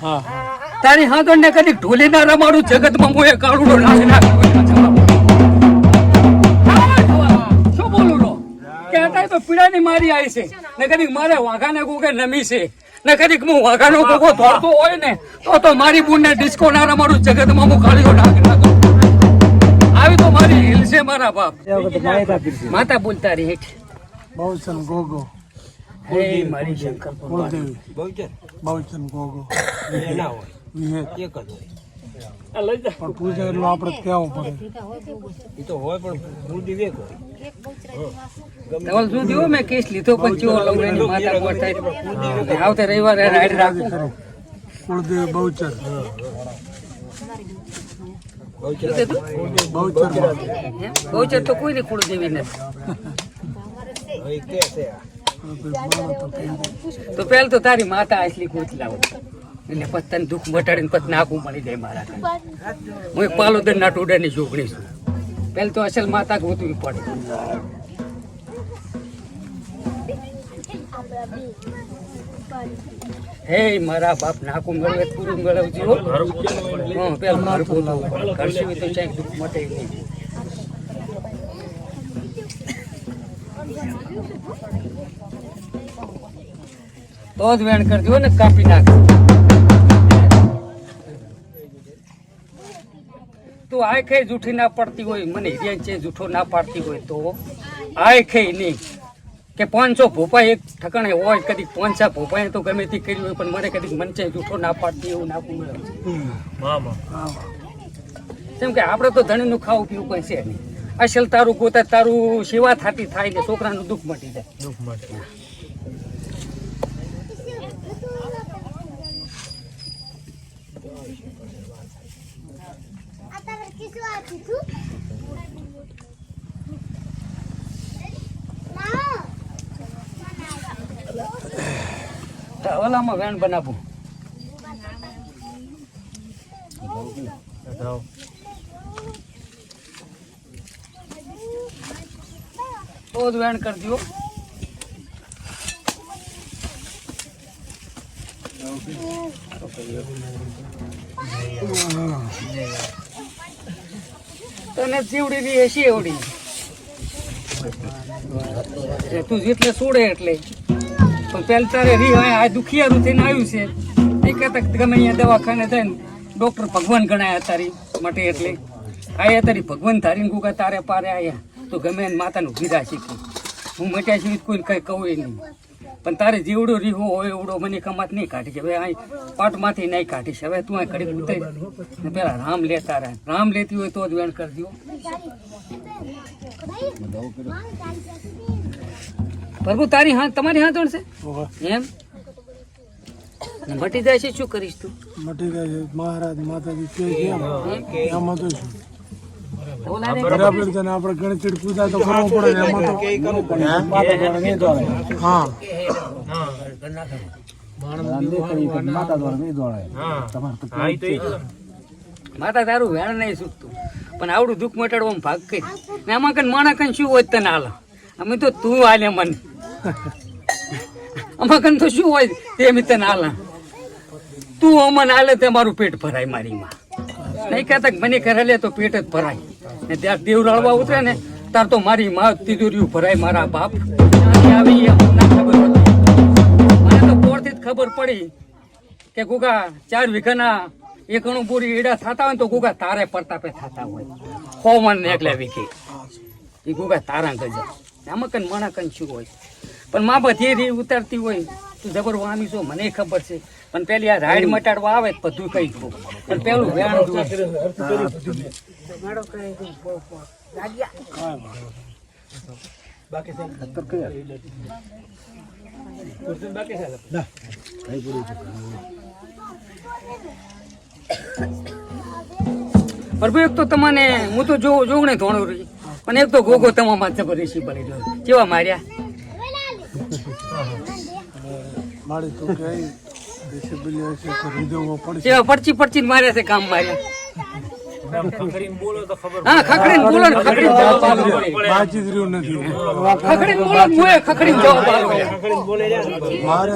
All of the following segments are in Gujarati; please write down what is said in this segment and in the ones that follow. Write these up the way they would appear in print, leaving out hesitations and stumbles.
હા તારી હાથો ને કદી ઢોલી ના રમાડું જગતમાં મોએ કાળુડો નાખી નાખ્યો શું બોલું રો કે અત્યારે તો પીડાની મારી આવી છે ને કદી મારે વાઘાને કોકે નમી છે ને કદી હું વાઘાનો કોકો ધોરતો હોય ને તો મારી બુનને ડિસ્કો ના રમાડું જગતમાં હું કાળીઓ નાખી નાખું આવી તો મારી હિલ છે મારા બાપ માતા બોલતા રહી હેઠ બહુચન ગોગો હે મારી શંકર કુળદેવી બહુચન ગોગો ના હોય વિહેત એક જ હોય પણ પૂજા એટલું આપણે કહેવું પડે એ તો હોય પણ કુળદેવી એક હોય તવલ શું થયું મેં કેસ લીધો પણ ચો લવડાની માતા બોલતા આવતે રવિવારે રાઈડ રાખું કુળદેવી બહુચર બહુચર તો કોઈ કુળ દેવી નથી તો પેલ તો તારી માતા આટલી ગોતી લાવો એટલે પછી તને દુઃખ મટાડીને પછી નાખવું મળી જાય મારા હું એક પાલોદર ના ટોડાની છોકરી છું પેલ તો અસલ માતા ગોતવી પડે હે મારા બાપ નાકું મળવે પૂરું મળવજો હા પેલ મારું બોલવું કરશું તો ચાઈ દુઃખ મટે નહીં તો જ વેણ કરજો ને કાપી નાખ તું આય ખાઈ જૂઠી ના પડતી હોય મને હિરિયા છે જૂઠો ના પાડતી હોય તો આય ખાઈ નહીં કે 500 ભોપા એક ઠકાણે હોય કદી 500 ભોપાએ તો ગમે તે કર્યું હોય પણ મને કદી મન છે જૂઠો ના પાડતી એવું નાખું મળે કેમ કે આપણે તો ધણીનું ખાવું પીવું કઈ છે નહીં અસલ તારું ગોતા તારું સેવા થતી થાય ને છોકરાનું દુઃખ મટી જાય દુઃખ મટે ઓલામાં વેણ બનાવું તો જ વેણ કરજો તને જીવડી ની હસી એવડી તું જેટલે છોડે એટલે પણ પેલા તારે રી આ દુખિયારું થઈને આવ્યું છે એ કહેતા ગમે અહીંયા દવાખાને જાય ને ડોક્ટર ભગવાન ગણાયા તારી માટે એટલે આયા તારી ભગવાન ધારીને ગુગા તારે પારે આયા તો ગમે એને માતાનું ગીરા શીખી હું મટ્યા સિવાય કોઈને કંઈ કહું નહીં પણ તારે જેવડો રીહો હોય એવડો મને કમાત નહીં કાઢી છે હવે આ પાટમાંથી નહીં કાઢીશ હવે તું આ ઘડી ઉતરી પેલા રામ લે તારા રામ લેતી હોય તો જ વેણ કરજો પ્રભુ તારી હા તમારી હા છે એમ મટી જાય છે શું કરીશ તું મટી જાય છે મહારાજ માતાજી કે એમાં તો શું આપણે ગણચીડ પૂજા તો કરવું પડે ને એમાં તો હા માતા તારું વેણ નહીં છૂટતું પણ આવડું દુઃખ મટાડવામાં ભાગ કરી ને આમાં કઈ માણા કઈ શું હોય તને હાલ અમે તો તું હાલે મને આમાં કઈ તો શું હોય તે તને હાલ તું અમને હાલે તે મારું પેટ ભરાય મારી માં નહીં કહેતા મને કરે લે તો પેટ જ ભરાય ને ત્યાં દેવ રળવા ઉતરે ને તાર તો મારી માં તિજોરીયું ભરાય મારા બાપ આવી ના ખબર હતી મને તો પોરથી જ ખબર પડી કે ગુગા 4 વીઘાના એકણું બોરી એડા થતા હોય ને તો ગુગા તારે પરતાપે થતા હોય 100 મણ ને એકલા વીઘે એ ગુગા તારા ગજા આમાં કઈ મણા કઈ શું હોય પણ માં બધી રી ઉતારતી હોય તું જબર વામી છો મને ખબર છે પણ પેલી આ રાઈડ મટાડવા આવે બધું કઈ દઉં પણ પેલું વેણ પ્રભુ એક તો તમને હું તો જોગણે ધોણું રહી પણ એક તો ગોગો તમામાં જબર રેસી પડી રહ્યો કેવા માર્યા મારી તો કે પડચી માર્યા છે કામ માર્યા હા ખખડીને બોલો ને ખખડીને જવાબ આલો પડે. બાજી જ રહ્યું નથી ખખડીને બોલો ને મુએ ખખડીને જવાબ આલો. મારે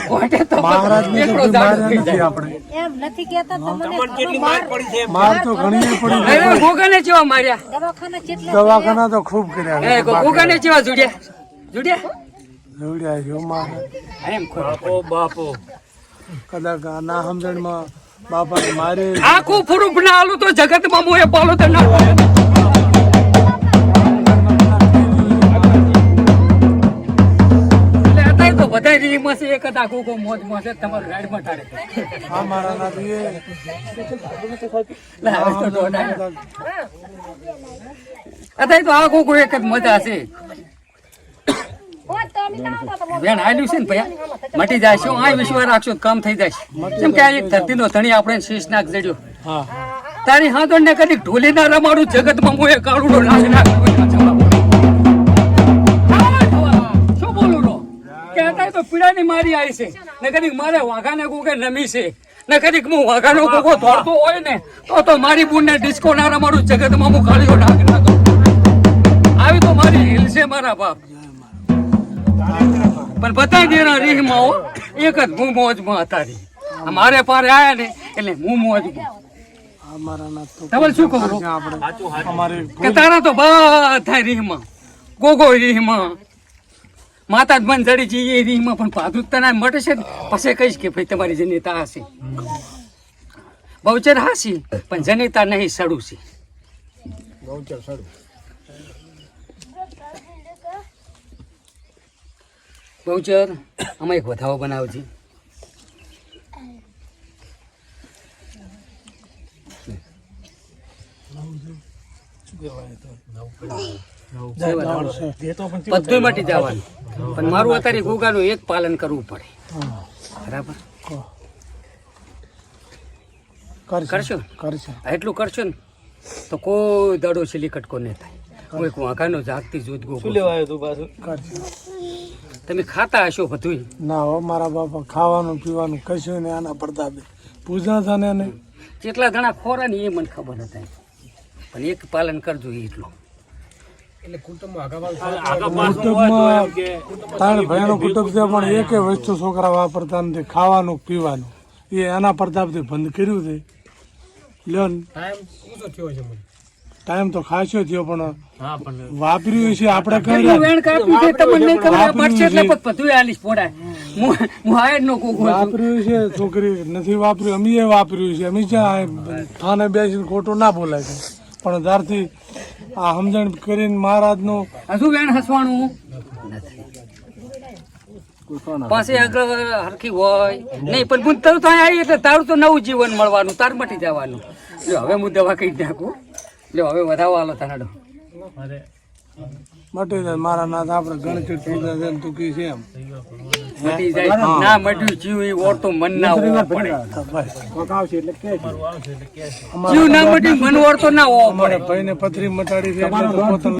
કોટે તો મહારાજને તો એકલો કોઈ દાડો માર્યા થઈ નથી જાય. આપણે એમ નથી કહેતા તમને કેટલી માર પડી છે એમ. માર તો ઘણી પડી અરે ગોગાને ચેવા માર્યા દવાખાના કેટલા દવાખાના તો ખૂબ કર્યા એ ગોગાને ચેવા જુડ્યા જોડ્યા છે મારે એમ ખરો. કદાચ આ ના સમજણમાં બાપાને મારે આખું ફૂરૂપ ના આલું તો જગતમાં મોએ પાલો તો ના પડે. એટલે અત્યારે તો બધા રીમાં છે એક જ આખું કોઈ મોજમાં છે તમારું રાઈડમાં ટાળે. આ મારા નાથી એ લે, હવે તો દોડાય. અત્યારે તો આખું કોઈ એક જ મજા છે. બેન આલ્યું છે ને ભૈયા મટી જાય શું આ વિશ્વાસ રાખશો તો કામ થઈ જાય કેમ કે આ એક ધરતીનો ધણી આપણે શીશ નાખ જડ્યો હા તારી હાથોડ ને કદી ઢોલી ના રમાડું જગતમાં મોએ કાળુડો નાખ નાખ શું બોલું રો કે અત્યારે તો પીડાની મારી આવી છે ને કદીક મારે વાઘાને કોકે નમી છે ને કદીક હું વાઘાનો કોકો ધોડતો હોય ને તો મારી બુનને ડિસ્કો ના રમાડું જગતમાં હું કાળીઓ નાખ નાખું આવી તો મારી હિલ છે મારા બાપ પણ બધા જેના રીહમાં હો, એક જ હું મોજમાં હતા રી. આ મારે પારે આયા ને એટલે હું મોજમાં. આ મારા નાથ તો તમારે શું કહું છું? આપણે અમારે કે તારા તો બધા રીહમાં ગોગો રીહમાં માતા જ મન જડી છે એ રીહમાં પણ ભાદુ તને મટે છે ને પછી કહીશ કે ભાઈ તમારી જનિતા હશે બહુચર હાસી પણ જનિતા નહીં સડું છે. બહુચર આમાં એક વધાવો બનાવજે. બધું મટી જવાનું પણ મારું અત્યારે ગોગાનું એક પાલન કરવું પડે. બરાબર કરશો? કરશે એટલું કરશો ને તો કોઈ દડો છેલ્લી કટકો નહીં થાય. હું એક વાઘાનો જાગતી જોત ગોગો. કરશે તમે ખાતા હશો બધું ના હો મારા બાપા ખાવાનું પીવાનું કશું ને આના પડતા બે પૂજા થાને ને જેટલા જણા ખોરા ને એ મને ખબર હતા પણ એક પાલન કરજો એટલું. કુટુંબમાં ત્રણ ભાઈનો કુટુંબ છે પણ એકે વસ્તુ છોકરા વાપરતા નથી ખાવાનું પીવાનું એ એના પ્રતાપથી બંધ કર્યું છે લ્યો ને. ટાઈમ તો ખાસો થયો પણ વાપર્યું છે આપણે કેટલું કર્યા વેણ કાપ્યું છે તમને નહીં ખબર પડશે એટલે પછી બધું આલીશ પોડાય. હું આયર નો કોકો છું. વાપર્યું છે છોકરી નથી વાપર્યું અમે વાપર્યું છે અમે જ્યાં થાને બેસીને ખોટું ના બોલાય છે પણ ત્યારથી આ સમજણ કરીને મહારાજનું હજુ વેણ હસવાનું પાસે આગળ હરખી હોય નહીં પણ હું તારું તો અહીંયા આવી એટલે તારું તો નવું જીવન મળવાનું તાર મટી જવાનું. જો હવે હું દવા કહી નાખું. જો હવે વધાવો આલો તનાડો મટી જાય મારા નાથ આપણે ગણતરી પૂજા છે ને તું કી છે એમ મટી જાય ના મટ્યું જીવ એ ઓળતો મન ના હોવો પડે. જીવ ના મટ્યું મન ઓળતો ના હોવો પડે. અમારા ભાઈને પથરી મટાડી છે એટલે તો પોતાનું